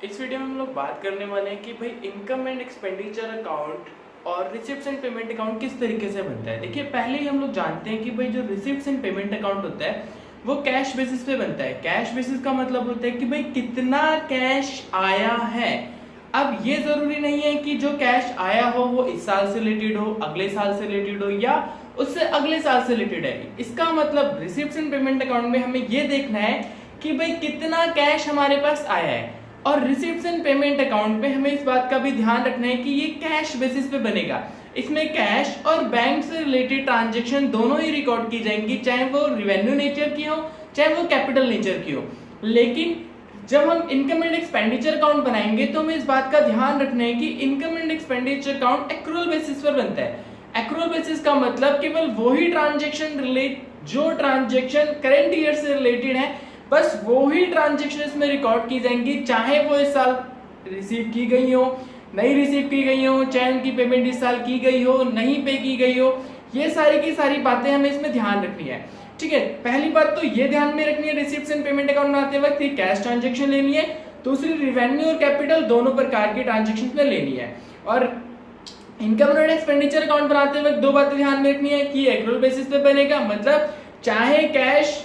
इस वीडियो में हम लोग बात करने वाले हैं कि भाई इनकम एंड एक्सपेंडिचर अकाउंट और रिसिप्ट्स एंड पेमेंट अकाउंट किस तरीके से बनता है। देखिए, पहले ही हम लोग जानते हैं कि भाई जो रिसिप्ट्स एंड पेमेंट अकाउंट होता है वो कैश बेसिस पे बनता है। कैश बेसिस का मतलब होता है कि भाई कितना कैश आया है। अब ये जरूरी नहीं है कि जो कैश आया हो वो इस साल से रिलेटेड हो, अगले साल से रिलेटेड हो या उससे अगले साल से रिलेटेड है। इसका मतलब रिसिप्ट्स एंड पेमेंट अकाउंट में हमें ये देखना है कि भाई कितना कैश हमारे पास आया है। और रिसिप्ट्स एंड पेमेंट अकाउंट में हमें इस बात का भी ध्यान रखना है कि ये कैश बेसिस पे बनेगा। इसमें कैश और बैंक से रिलेटेड ट्रांजैक्शन दोनों ही रिकॉर्ड की जाएंगी, चाहे वो रेवेन्यू नेचर की हो चाहे वो कैपिटल नेचर की हो। लेकिन जब हम इनकम एंड एक्सपेंडिचर अकाउंट बनाएंगे तो हमें इस बात का ध्यान रखना है कि income and expenditure account accrual basis पर बनता है। एक्रूअल बेसिस का मतलब केवल वही ट्रांजैक्शन जो ट्रांजैक्शन करंट ईयर से रिलेटेड है, बस वो ही ट्रांजैक्शन इसमें रिकॉर्ड की जाएंगी, चाहे वो इस साल रिसीव की गई हो, नहीं रिसीव की गई हो, चाहे उनकी पेमेंट इस साल की गई हो, नहीं पे की गई हो। ये सारी की सारी बातें हमें इसमें ध्यान रखनी है। ठीक है, पहली बात तो ये ध्यान में रखनी है रिसिप्ट्स एंड पेमेंट अकाउंट बनाते वक्त ये कैश ट्रांजैक्शन लेनी है। दूसरी, रिवेन्यू और कैपिटल दोनों प्रकार के ट्रांजैक्शन में लेनी है। और इनकम एंड एक्सपेंडिचर अकाउंट बनाते वक्त दो बातें ध्यान में रखनी है कि एक्रूअल बेसिस पे बनेगा, मतलब चाहे कैश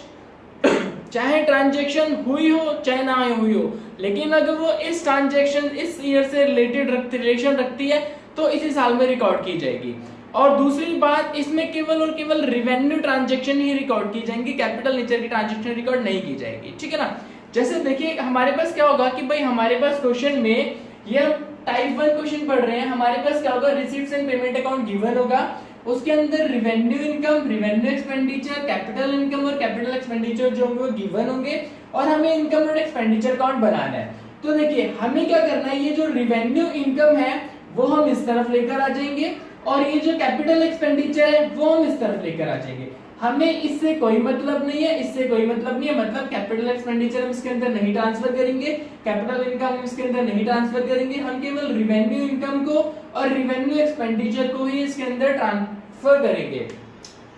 चाहे ट्रांजैक्शन हुई हो चाहे ना हुई हो, लेकिन अगर वो इस ट्रांजैक्शन इस ईयर से रिलेटेड रिलेशन रखती है तो इसी साल में रिकॉर्ड की जाएगी। और दूसरी बात, इसमें केवल और केवल रिवेन्यू ट्रांजैक्शन ही रिकॉर्ड की जाएंगी, कैपिटल नेचर की ट्रांजैक्शन रिकॉर्ड नहीं की जाएगी। ठीक है ना। जैसे देखिए, हमारे पास क्या होगा कि भाई हमारे पास क्वेश्चन में ये हम टाइप 1 क्वेश्चन पढ़ रहे हैं, हमारे पास क्या होगा, receipts and payment account given होगा, उसके अंदर revenue income, revenue expenditure, capital income और कैपिटल एक्सपेंडिचर जो होंगे वो गिवन होंगे और हमें इनकम और एक्सपेंडिचर अकाउंट बनाना है। तो देखिए, हमें क्या करना है, ये जो रिवेन्यू इनकम है वो हम इस तरफ लेकर आ जाएंगे और ये जो कैपिटल एक्सपेंडिचर है वो हम इस तरफ लेकर आ जाएंगे। हमें इससे कोई मतलब नहीं है, इससे कोई मतलब नहीं है, मतलब कैपिटल एक्सपेंडिचर हम इसके अंदर नहीं ट्रांसफर करेंगे, कैपिटल इनकम हम इसके अंदर नहीं ट्रांसफर करेंगे, हम केवल रिवेन्यू इनकम को और रिवेन्यू एक्सपेंडिचर को ही इसके अंदर ट्रांसफर करेंगे।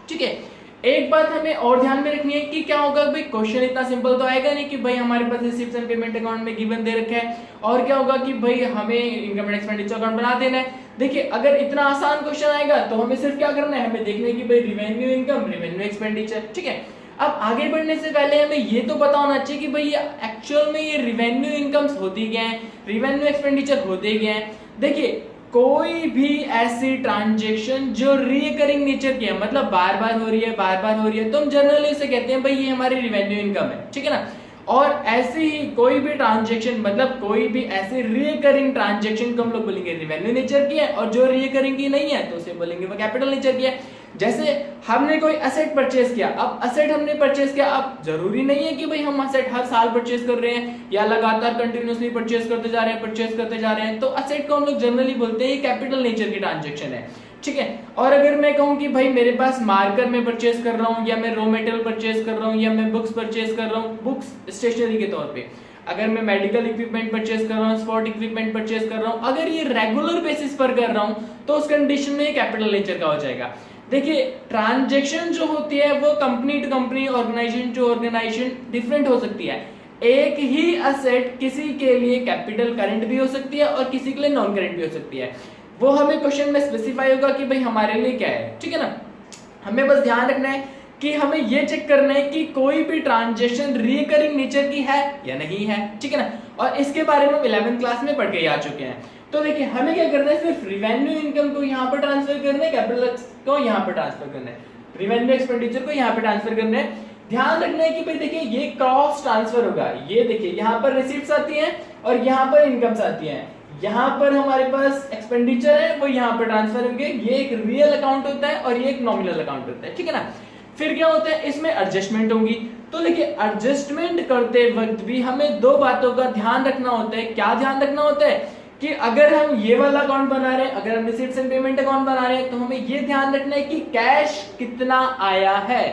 ठीक है, एक बात हमें और ध्यान में रखनी है कि क्या होगा भाई, क्वेश्चन इतना सिंपल तो आएगा नहीं कि भाई हमारे पास रिसीप्ट्स एंड पेमेंट अकाउंट में गिवन दे रखा है और क्या होगा कि भाई हमें इनकम एंड एक्सपेंडिचर अकाउंट बना देना है। देखिए, अगर इतना आसान क्वेश्चन आएगा तो हमें सिर्फ क्या करना है, हमें देखना है कि भाई रिवेन्यू इनकम, रिवेन्यू एक्सपेंडिचर। ठीक है, अब आगे बढ़ने से पहले हमें ये तो पता होना चाहिए कि भाई ये एक्चुअल में ये रिवेन्यू इनकम्स होती क्या है, रिवेन्यू एक्सपेंडिचर होते क्या है। देखिए, कोई भी ऐसी ट्रांजैक्शन जो रिकरिंग नेचर की है, मतलब बार बार हो रही है, बार बार हो रही है, तो हम जनरली उसे कहते हैं भाई ये हमारी रिवेन्यू इनकम है। ठीक है ना। और ऐसी ही कोई भी ट्रांजैक्शन, मतलब कोई भी ऐसे रिकरिंग ट्रांजैक्शन को हम लोग बोलेंगे रिवेन्यू नेचर की है, और जो रिकरिंग की नहीं है तो उसे बोलेंगे वो कैपिटल नेचर की है। जैसे हमने कोई एसेट परचेज किया, अब एसेट हमने परचेज किया, अब जरूरी नहीं है कि भाई हम एसेट हर साल परचेज कर रहे हैं या लगातार कंटिन्यूअसली परचेज करते जा रहे हैं, तो एसेट को हम लोग जनरली बोलते हैं कैपिटल नेचर की ट्रांजैक्शन है। ठीक है, और अगर मैं कहूं कि भाई मेरे पास मार्कर में परचेज कर रहा हूं या मैं रॉ मटेरियल परचेज कर रहा हूं या मैं बुक्स परचेज कर रहा हूं, बुक्स स्टेशनरी के तौर पे, अगर मैं मेडिकल इक्विपमेंट परचेज कर रहा हूं, स्पोर्ट इक्विपमेंट परचेज कर रहा हूं, अगर ये रेगुलर बेसिस पर कर रहा हूं तो उस कंडीशन में कैपिटल नेचर का हो जाएगा। देखिए, ट्रांजैक्शन जो होती है वो company to company, organisation to organisation different हो सकती है। एक ही असेट किसी के लिए कैपिटल करंट भी हो सकती है और किसी के लिए नॉन करंट भी हो सकती है। वो हमें क्वेश्चन में स्पेसिफाई होगा कि भाई हमारे लिए क्या है। ठीक है ना। हमें बस ध्यान रखना है कि हमें ये चेक करना है कि कोई भी ट्रांजैक्शन रिकरिंग नेचर की है या नहीं है। ठीक है ना। और इसके बारे में 11th क्लास में पढ़ के आ चुके हैं। तो देखिए, हमें क्या करना है, सिर्फ रिवेन्यू इनकम को यहाँ पर ट्रांसफर करना है, कैपिटल को यहाँ पर ट्रांसफर करना है, रिवेन्यू एक्सपेंडिचर को यहाँ पर ट्रांसफर करना है। ध्यान रखना है कि भाई देखिए, ये क्रॉस ट्रांसफर होगा। ये देखिए, यहाँ पर रिसीप्ट्स आती हैं और यहाँ पर इनकम्स आती हैं, यहाँ पर हमारे पास एक्सपेंडिचर है वो यहाँ पर ट्रांसफर होंगे। ये एक रियल अकाउंट होता है और ये एक नॉमिनल अकाउंट होता है। ठीक है ना। फिर क्या होता है, इसमें एडजस्टमेंट होंगी। तो देखिए, एडजस्टमेंट करते वक्त भी हमें दो बातों का ध्यान रखना होता है। क्या ध्यान रखना होता है कि अगर हम ये वाला अकाउंट बना रहे हैं, अगर हम रिसीट्स एंड पेमेंट अकाउंट बना रहे हैं, तो हमें ये ध्यान रखना है कि कैश कितना आया है,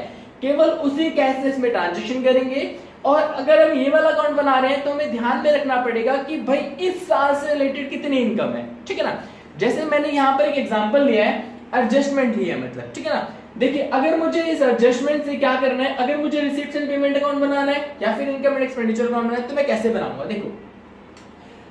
केवल उसी कैश से इसमें ट्रांजैक्शन करेंगे। और अगर हम ये वाला अकाउंट बना रहे हैं तो हमें ध्यान में रखना पड़ेगा कि भाई इस साल से रिलेटेड कितनी इनकम है। ठीक है ना। जैसे मैंने यहाँ पर एक एग्जांपल लिया है, एडजस्टमेंट लिया है, मतलब। ठीक है ना। देखिए, अगर मुझे इस एडजस्टमेंट से क्या करना है, अगर मुझे रिसीप्ट्स एंड पेमेंट अकाउंट बनाना है या फिर इनकम एंड एक्सपेंडिचर अकाउंट बनाना है तो मैं कैसे बनाऊंगा। देखो,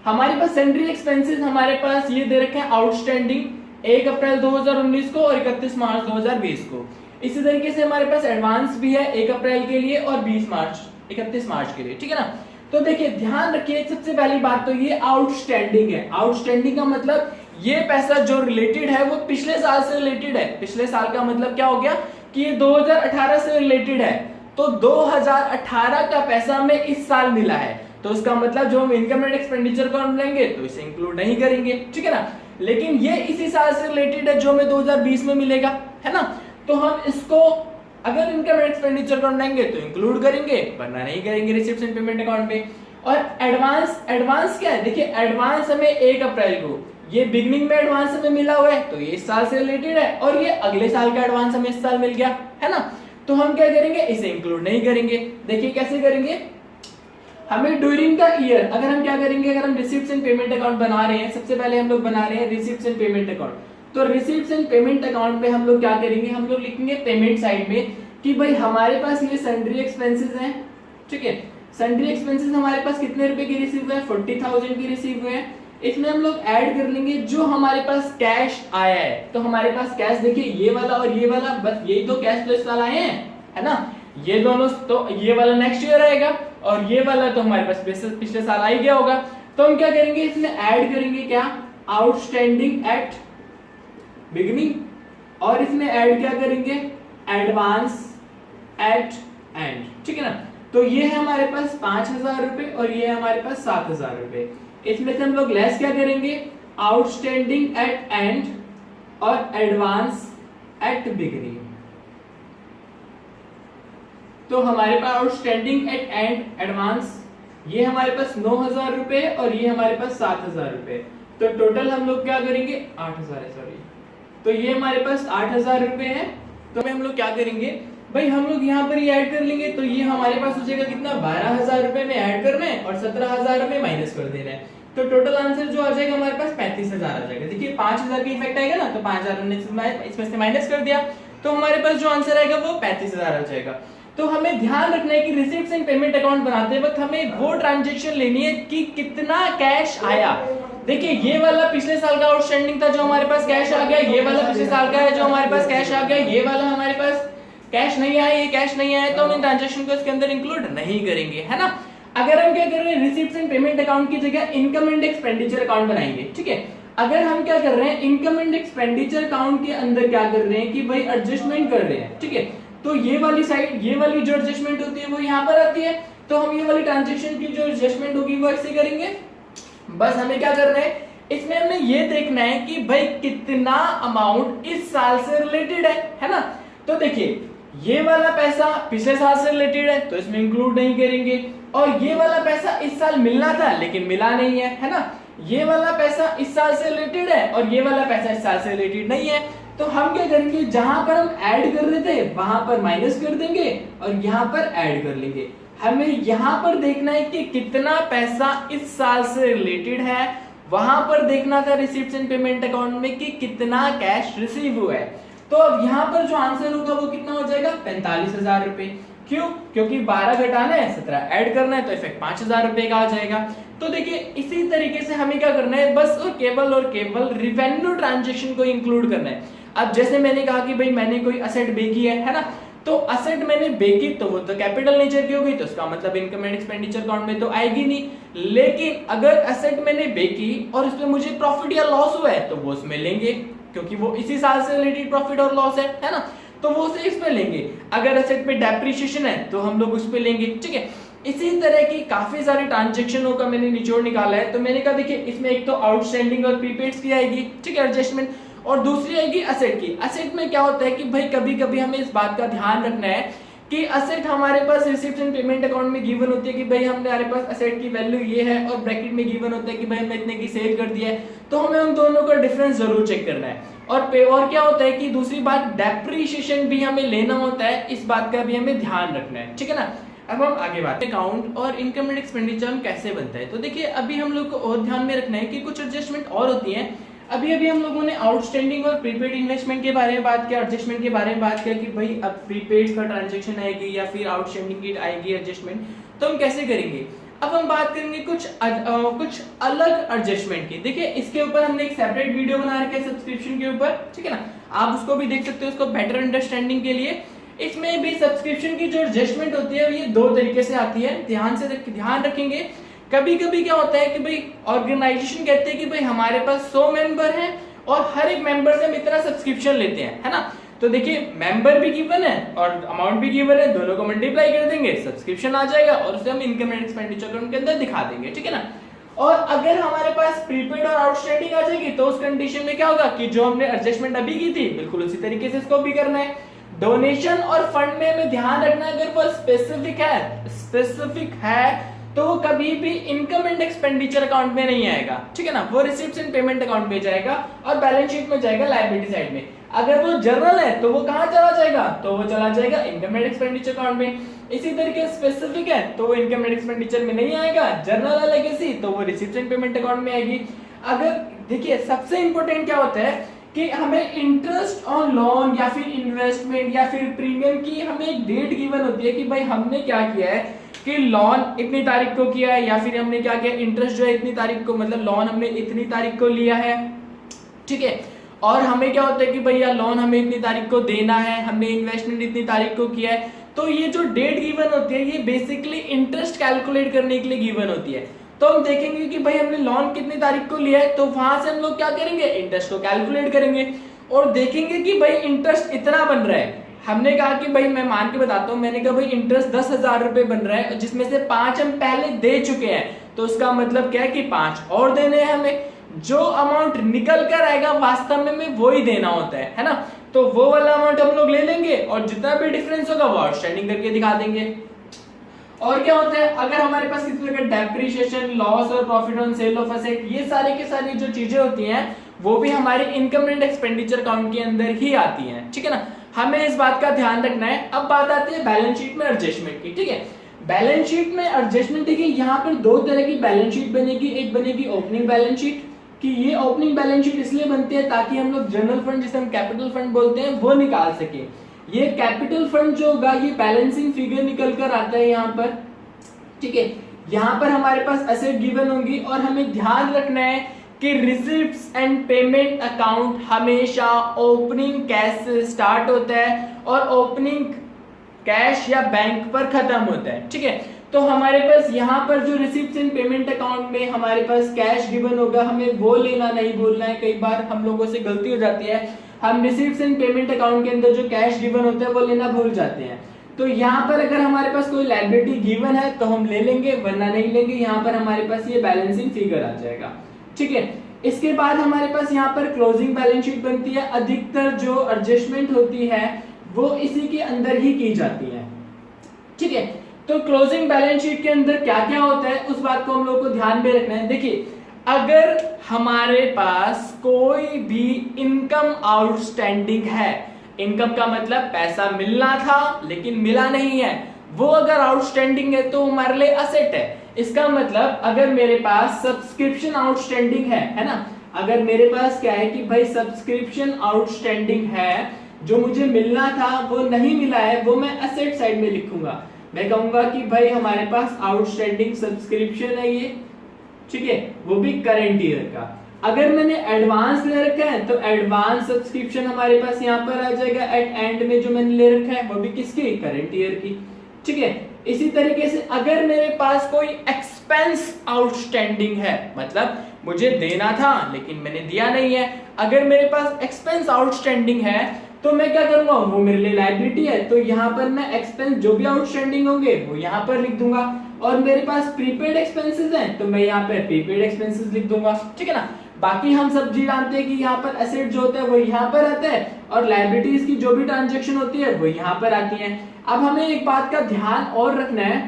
हमारे पास सैंडरी एक्सपेंसेस हमारे पास ये दे रखे हैं आउटस्टैंडिंग 1 अप्रैल 2019 को और 31 मार्च 2020 को। इसी तरीके से हमारे पास एडवांस भी है 1 अप्रैल के लिए और 31 मार्च के लिए, ठीक है ना। तो देखिए ध्यान रखिए सबसे पहली बात तो ये आउटस्टैंडिंग है। आउटस्टैंडिंग का मतलब ये पैसा जो रिलेटेड है वो पिछले साल से रिलेटेड है। पिछले साल का मतलब क्या हो गया कि ये 2018 से रिलेटेड है, तो 2018 का पैसा हमें इस साल मिला है, तो उसका मतलब जो हम इनकम एंड एक्सपेंडिचर को लेंगे तो इसे इंक्लूड नहीं करेंगे, ठीक है ना। लेकिन ये इसी साल से रिलेटेड है जो हमें 2020 में मिलेगा, है ना। तो हम इसको अगर इनकम एंड एक्सपेंडिचर को लेंगे तो इंक्लूड करेंगे, वरना नहीं करेंगे रिसीप्ट्स एंड पेमेंट अकाउंट पे। और एडवांस क्या है, देखिए एडवांस हमें 1 अप्रैल को, ये बिगनिंग में एडवांस हमें मिला हुआ है तो ये इस साल से रिलेटेड है, और ये अगले साल का एडवांस हमें इस साल मिल गया, है ना। तो हम क्या करेंगे, इसे इंक्लूड नहीं करेंगे। देखिए कैसे करेंगे, हमें ड्यूरिंग द ईयर अगर हम क्या करेंगे, अगर हम रिसीप्ट्स एंड पेमेंट अकाउंट बना रहे हैं, सबसे पहले हम लोग बना रहे हैं रिसीप्ट्स एंड पेमेंट अकाउंट, तो रिसीप्ट्स एंड पेमेंट अकाउंट पे हम लोग क्या करेंगे, हम लोग लिखेंगे पेमेंट साइड में कि भाई हमारे पास ये सन्ड्री एक्सपेंसेस हैं, ठीक है। सन्ड्री एक्सपेंसेस हमारे पास कितने रुपए की रिसीव हुए हैं, 40,000 की रिसीव हुए हैं। इसमें हम लोग ऐड कर लेंगे जो हमारे पास कैश आया है, तो हमारे पास कैश देखिए ये वाला और ये वाला, बस यही तो कैश तो इस साल आए हैं, है ना। ये दोनों तो ये वाला नेक्स्ट ईयर आएगा और ये वाला तो हमारे पास पिछले साल आ ही गया होगा। तो हम क्या करेंगे, इसमें ऐड करेंगे क्या, आउटस्टैंडिंग एट बिगिनिंग, और इसमें ऐड क्या करेंगे, एडवांस एट एंड, ठीक है ना। तो ये है हमारे पास 5,000 रुपए और ये है हमारे पास 7,000 रुपए। इसमें से हम लोग लेस क्या करेंगे, आउटस्टैंडिंग एट एंड और एडवांस एट बिगिनिंग। तो हमारे पास आउटस्टैंडिंग एट एंड एडवांस ये हमारे पास 9,000 रुपए और ये हमारे पास 7,000 रुपए, तो टोटल हम लोग क्या करेंगे 8,000 है, सॉरी, तो ये हमारे पास 8,000 रुपए है। तो हम लोग क्या करेंगे भाई, हम लोग यहाँ पर ये ऐड कर लेंगे, तो ये हमारे पास हो जाएगा कितना, 12,000 रुपए में ऐड करना है और 17,000 रुपए माइनस कर देना है, तो टोटल आंसर जो आ जाएगा हमारे पास 35,000 आ जाएगा। देखिए 5,000 का इफेक्ट आएगा ना, तो 5,000 इसमें से माइनस कर दिया, तो हमारे पास जो आंसर आएगा वो 35,000 आ जाएगा। तो हमें ध्यान रखना है कि रिसीप्ट्स एंड पेमेंट अकाउंट बनाते वक्त हमें वो ट्रांजैक्शन लेनी है कि कितना कैश आया। देखिए ये वाला पिछले साल का आउटस्टैंडिंग था जो हमारे पास कैश आ गया, ये वाला पिछले साल का है जो हमारे पास कैश आ गया, ये वाला हमारे पास कैश नहीं आया, ये कैश नहीं आया, तो हम इन ट्रांजैक्शन को इसके अंदर इंक्लूड नहीं करेंगे, है ना। अगर हम क्या कर रहे हैं, रिसीप्ट्स एंड पेमेंट अकाउंट की जगह इनकम एंड एक्सपेंडिचर अकाउंट बनाएंगे, ठीक है। अगर हम क्या कर रहे हैं, इनकम एंड एक्सपेंडिचर अकाउंट के अंदर क्या कर रहे हैं कि भाई एडजस्टमेंट कर रहे हैं, ठीक है। तो ये वाली साइड, ये वाली जो एडजस्टमेंट होती है वो यहाँ पर आती है, तो हम ये वाली ट्रांजैक्शन की जो एडजस्टमेंट होगी वो ऐसे करेंगे। बस हमें क्या करना है, इसमें हमें ये देखना है कि भाई कितना अमाउंट इस साल से रिलेटेड है ना। तो देखिए ये वाला पैसा पिछले साल से रिलेटेड है तो इसमें इंक्लूड नहीं करेंगे, और ये वाला पैसा इस साल मिलना था लेकिन मिला नहीं है ना। ये वाला पैसा इस साल से रिलेटेड है और ये वाला पैसा इस साल से रिलेटेड नहीं है, तो हम क्या करेंगे, जहां पर हम ऐड कर रहे थे वहां पर माइनस कर देंगे और यहाँ पर ऐड कर लेंगे। हमें यहाँ पर देखना है कि कितना पैसा इस साल से रिलेटेड है, वहां पर देखना था रिसीप्ट्स एंड पेमेंट अकाउंट में कि कितना कैश रिसीव हुआ है। तो अब यहाँ पर जो आंसर होगा वो कितना हो जाएगा, 45,000 रुपए। क्यों, क्योंकि 12 घटाना है 17 ऐड करना है, तो इफेक्ट 5,000 रुपए का आ जाएगा। तो देखिए इसी तरीके से हमें क्या करना है, बस और केवल रिवेन्यू ट्रांजैक्शन को इंक्लूड करना है। अब जैसे मैंने कहा कि भाई मैंने कोई असेट बेची है ना, तो असेट मैंने बेची तो वो तो कैपिटल नेचर की होगी, तो उसका मतलब इनकम एंड एक्सपेंडिचर अकाउंट में तो आएगी नहीं। लेकिन अगर असेट मैंने बेची और उसमें मुझे प्रॉफिट या लॉस हुआ है तो वो उसमें लेंगे, क्योंकि वो इसी साल से रिलेटेड प्रॉफिट और लॉस है ना, तो वो उसे इस पे लेंगे। अगर असेट पे डेप्रिसिएशन है तो हम लोग उस पे लेंगे, ठीक है। इसी तरह की काफी सारी ट्रांजैक्शनों का मैंने निचोड़ निकाला है। तो मैंने कहा देखिए इसमें एक तो आउटस्टैंडिंग और प्रीपेड्स की आएगी, ठीक है, एडजस्टमेंट, और दूसरी आएगी असेट की। असेट में क्या होता है कि भाई कभी कभी हमें इस बात का ध्यान रखना है कि असेट हमारे पास रिसीप्ट एंड पेमेंट अकाउंट में गिवन होती है कि भाई हमारे पास असेट की वैल्यू ये है, और ब्रैकेट में गिवन होता है कि भाई हमने इतने की सेल कर दिया है, तो हमें उन दोनों का डिफरेंस जरूर चेक करना है। और क्या होता है कि दूसरी बात डेप्रिसिएशन भी हमें लेना होता है, इस बात का भी हमें ध्यान रखना है, ठीक है ना। अब हम आगे बात अकाउंट और इनकम एंड एक्सपेंडिचर कैसे बनता है। तो देखिए अभी हम लोग को और ध्यान में रखना है कि कुछ एडजस्टमेंट और होती हैं। अभी हम लोगों ने आउटस्टैंडिंग और प्रीपेड इन्वेस्टमेंट के बारे में बात किया, एडजस्टमेंट के बारे में बात किया कि भाई अब प्रीपेड का ट्रांजैक्शन आएगी या फिर आउटस्टैंडिंग की आएगी एडजस्टमेंट, तो हम कैसे करेंगे। अब हम बात करेंगे कुछ अलग एडजस्टमेंट की। देखिए इसके ऊपर हमने एक सेपरेट वीडियो बना रखा है सब्सक्रिप्शन के ऊपर, ठीक है ना, आप उसको भी देख सकते हो उसको बेटर अंडरस्टैंडिंग के लिए। इसमें भी सब्सक्रिप्शन की जो एडजस्टमेंट होती है ये दो तरीके से आती है, ध्यान रखेंगे। कभी कभी क्या होता है कि भाई ऑर्गेनाइजेशन कहते हैं कि भाई हमारे पास 100 मेंबर हैं और हर एक मेंबर से हम इतना सब्सक्रिप्शन लेते हैं, है ना। तो देखिए मेंबर भी गिवन है और अमाउंट भी गिवन है, दोनों को मल्टीप्लाई कर देंगे, सब्सक्रिप्शन आ जाएगा और उसे हम इनकम एंड एक्सपेंडिचर अकाउंट के अंदर दिखा देंगे, ठीक है ना। और अगर हमारे पास प्रीपेड और आउटस्टैंडिंग आ जाएगी तो उस कंडीशन में क्या होगा कि जो हमने एडजस्टमेंट अभी की थी बिल्कुल उसी तरीके से इसको भी करना है। डोनेशन और फंड में हमें ध्यान रखना है अगर वो स्पेसिफिक है तो वो कभी भी इनकम एंड एक्सपेंडिचर अकाउंट में नहीं आएगा, ठीक है ना, वो रिसीप्ट्स एंड पेमेंट अकाउंट में जाएगा और बैलेंस शीट में जाएगा लायबिलिटी साइड में। अगर वो जनरल है तो वो कहां चला जाएगा, तो वो चला जाएगा इनकम एंड एक्सपेंडिचर अकाउंट में। इसी तरीके स्पेसिफिक है तो वो इनकम एंड एक्सपेंडिचर में नहीं आएगा, जनरल है लेगेसी तो वो रिसीप्ट्स एंड पेमेंट अकाउंट में आएगी। अगर देखिए सबसे इंपॉर्टेंट क्या होता है कि हमें इंटरेस्ट ऑन लोन या फिर इन्वेस्टमेंट या फिर प्रीमियम की हमें एक डेट गिवन होती है कि भाई हमने क्या किया है कि लोन इतनी तारीख को किया है या फिर हमने क्या किया इंटरेस्ट जो है इतनी तारीख को, मतलब लोन हमने इतनी तारीख को लिया है, ठीक है। और हमें क्या होता है कि भैया लोन हमें इतनी तारीख को देना है, हमने इन्वेस्टमेंट इतनी तारीख को किया है। तो ये जो डेट गिवन होती है ये बेसिकली इंटरेस्ट कैलकुलेट करने के लिए गिवन होती है। तो हम देखेंगे कि भाई हमने लोन कितनी तारीख को लिया है तो वहां से हम लोग क्या करेंगे इंटरेस्ट को कैलकुलेट करेंगे और देखेंगे कि भाई इंटरेस्ट इतना बन रहा है। हमने कहा कि भाई मैं मान के बताता हूँ, मैंने कहा भाई इंटरेस्ट 10,000 रुपए बन रहा है जिसमें से 5 हम पहले दे चुके हैं, तो उसका मतलब क्या है कि 5 और देने हैं हमें। जो अमाउंट निकल कर आएगा वास्तव में हमें वो ही देना होता है ना। तो वो वाला अमाउंट हम लोग ले लेंगे और जितना भी डिफरेंस होगा वो आउटस्टैंडिंग करके दिखा देंगे। और क्या होता है अगर हमारे पास किसी तरह का डेप्रिसिएशन, लॉस और profit on sale of asset, ये सारी की सारी जो चीजें होती हैं वो भी हमारे इनकम एंड एक्सपेंडिचर अकाउंट के अंदर ही आती हैं, ठीक है ना। हमें इस बात का ध्यान रखना है। अब बात आती है बैलेंस शीट में एडजस्टमेंट की, ठीक है। बैलेंस शीट में एडजस्टमेंट देखिए यहाँ पर दो तरह की बैलेंस शीट बनेगी। एक बनेगी ओपनिंग बैलेंस शीट कि ये ओपनिंग बैलेंस शीट इसलिए बनती है ताकि हम लोग जनरल फंड जिसे हम कैपिटल फंड बोलते हैं वो निकाल सके। ये कैपिटल फंड जो होगा ये बैलेंसिंग फिगर निकल कर आता है यहाँ पर, ठीक है। यहाँ पर हमारे पास एसेट गिवन होंगी और हमें ध्यान रखना है कि रिसीप्ट्स एंड पेमेंट अकाउंट हमेशा ओपनिंग कैश से स्टार्ट होता है और ओपनिंग कैश या बैंक पर खत्म होता है, ठीक है। तो हमारे पास यहाँ पर जो रिसीप्ट्स एंड पेमेंट अकाउंट में हमारे पास कैश गिवन होगा, हमें वो लेना नहीं भूलना है। कई बार हम लोगों से गलती हो जाती है, हम रिसीप्ट्स एंड पेमेंट अकाउंट के अंदर जो कैश गिवन होता है वो लेना भूल जाते हैं। तो यहाँ पर अगर हमारे पास कोई लायबिलिटी गिवन है तो हम ले लेंगे वरना नहीं लेंगे। यहाँ पर हमारे पास ये बैलेंसिंग फिगर आ जाएगा, ठीक है। इसके बाद हमारे पास यहाँ पर क्लोजिंग बैलेंस शीट बनती है। अधिकतर जो एडजस्टमेंट होती है वो इसी के अंदर ही की जाती है, ठीक है। तो क्लोजिंग बैलेंस शीट के अंदर क्या क्या होता है उस बात को हम लोग को ध्यान में रखना है। देखिए अगर हमारे पास कोई भी इनकम आउटस्टैंडिंग है, इनकम का मतलब पैसा मिलना था लेकिन मिला नहीं है, वो अगर आउटस्टैंडिंग है तो हमारे लिए असेट है। इसका मतलब अगर मेरे पास सब्सक्रिप्शन आउटस्टैंडिंग है ना, अगर मेरे पास क्या है कि भाई सब्सक्रिप्शन आउटस्टैंडिंग है, जो मुझे मिलना था वो नहीं मिला है, वो मैं असेट साइड में लिखूंगा। मैं कहूंगा कि भाई हमारे पास आउटस्टैंडिंग सब्सक्रिप्शन है ये, ठीक है, वो भी करंट ईयर का। अगर मैंने एडवांस ले रखा है तो एडवांस सब्सक्रिप्शन हमारे पास यहाँ पर आ जाएगा एट एंड में, जो मैंने ले रखा है वो भी किसकी, करंट ईयर की, ठीक है। इसी तरीके से अगर मेरे पास कोई एक्सपेंस आउटस्टैंडिंग है, मतलब मुझे देना था लेकिन मैंने दिया नहीं है, अगर मेरे पास एक्सपेंस आउटस्टैंडिंग है तो मैं क्या करूंगा, वो मेरे लिए लायबिलिटी है तो यहाँ पर मैं एक्सपेंस जो भी आउटस्टैंडिंग होंगे वो यहाँ पर लिख दूंगा। और मेरे पास प्रीपेड एक्सपेंसेस हैं तो मैं यहाँ पे प्रीपेड एक्सपेंसेस लिख दूंगा, ठीक है ना। बाकी हम सब जी जानते हैं कि यहाँ पर एसेट जो होता है वो यहाँ पर आता है और लायबिलिटीज की जो भी ट्रांजैक्शन होती है वो यहाँ पर आती है। अब हमें एक बात का ध्यान और रखना है,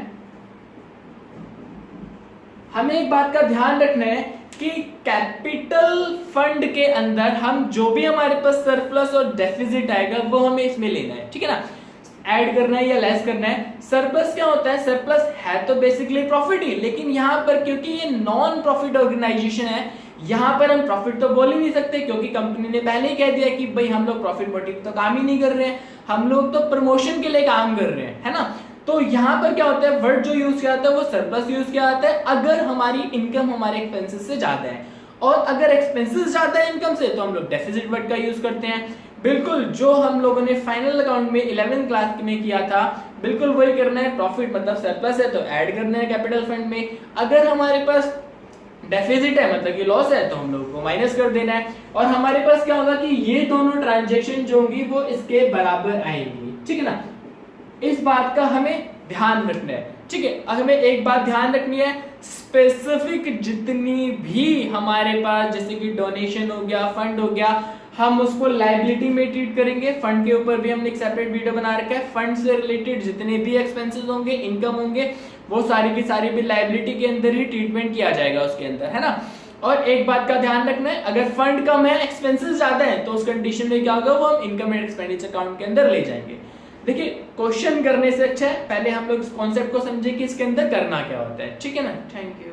हमें एक बात का ध्यान रखना है कि कैपिटल फंड के अंदर हम जो भी हमारे पास सरप्लस और डेफिसिट आएगा वो हमें इसमें लेना है, ठीक है ना, ऐड करना है या लेस करना है। सरप्लस क्या होता है, सरप्लस है तो बेसिकली प्रॉफिट ही, लेकिन यहाँ पर क्योंकि ये नॉन प्रॉफिट ऑर्गेनाइजेशन है, यहाँ पर हम प्रॉफिट तो बोल ही नहीं सकते क्योंकि कंपनी ने पहले ही कह दिया कि भाई हम लोग प्रॉफिट मोटिव तो काम ही नहीं कर रहे हैं, हम लोग तो प्रमोशन के लिए काम कर रहे हैं, है ना। तो यहाँ पर क्या होता है, वर्ड जो यूज किया जाता है वो सरप्लस यूज किया जाता है अगर हमारी इनकम हमारे एक्सपेंसेस से ज्यादा है, और अगर एक्सपेंसेस ज्यादा है इनकम से तो हम लोग डेफिसिट वर्ड का यूज करते हैं। बिल्कुल जो हम लोगों ने फाइनल अकाउंट में 11th क्लास में किया था, बिल्कुल वही करना है। प्रॉफिट मतलब सरप्लस है तो ऐड करना है कैपिटल फंड में, अगर हमारे पास डेफिसिट है मतलब कि लॉस है तो हम लोग को माइनस कर देना है, और हमारे पास क्या होगा कि ये दोनों ट्रांजैक्शन जो होंगी वो इसके बराबर आएंगी, ठीक है ना। इस बात का हमें ध्यान रखना है, ठीक है। हमें एक बात ध्यान रखनी है, स्पेसिफिक जितनी भी हमारे पास जैसे कि डोनेशन हो गया, फंड हो गया, हम उसको लायबिलिटी में ट्रीट करेंगे। फंड के ऊपर भी हमने एक सेपरेट वीडियो बना रखा है। फंड से रिलेटेड जितने भी एक्सपेंसेस होंगे, इनकम होंगे, वो सारी की सारी भी लायबिलिटी के अंदर ही ट्रीटमेंट किया जाएगा उसके अंदर, है ना। और एक बात का ध्यान रखना है, अगर फंड कम है एक्सपेंसेस ज्यादा है तो उस कंडीशन में क्या होगा, वो हम इनकम एंड एक्सपेंडिचर अकाउंट के अंदर ले जाएंगे। देखिए क्वेश्चन करने से अच्छा है पहले हम लोग इस कॉन्सेप्ट को समझे कि इसके अंदर करना क्या होता है, ठीक है ना। Thank you.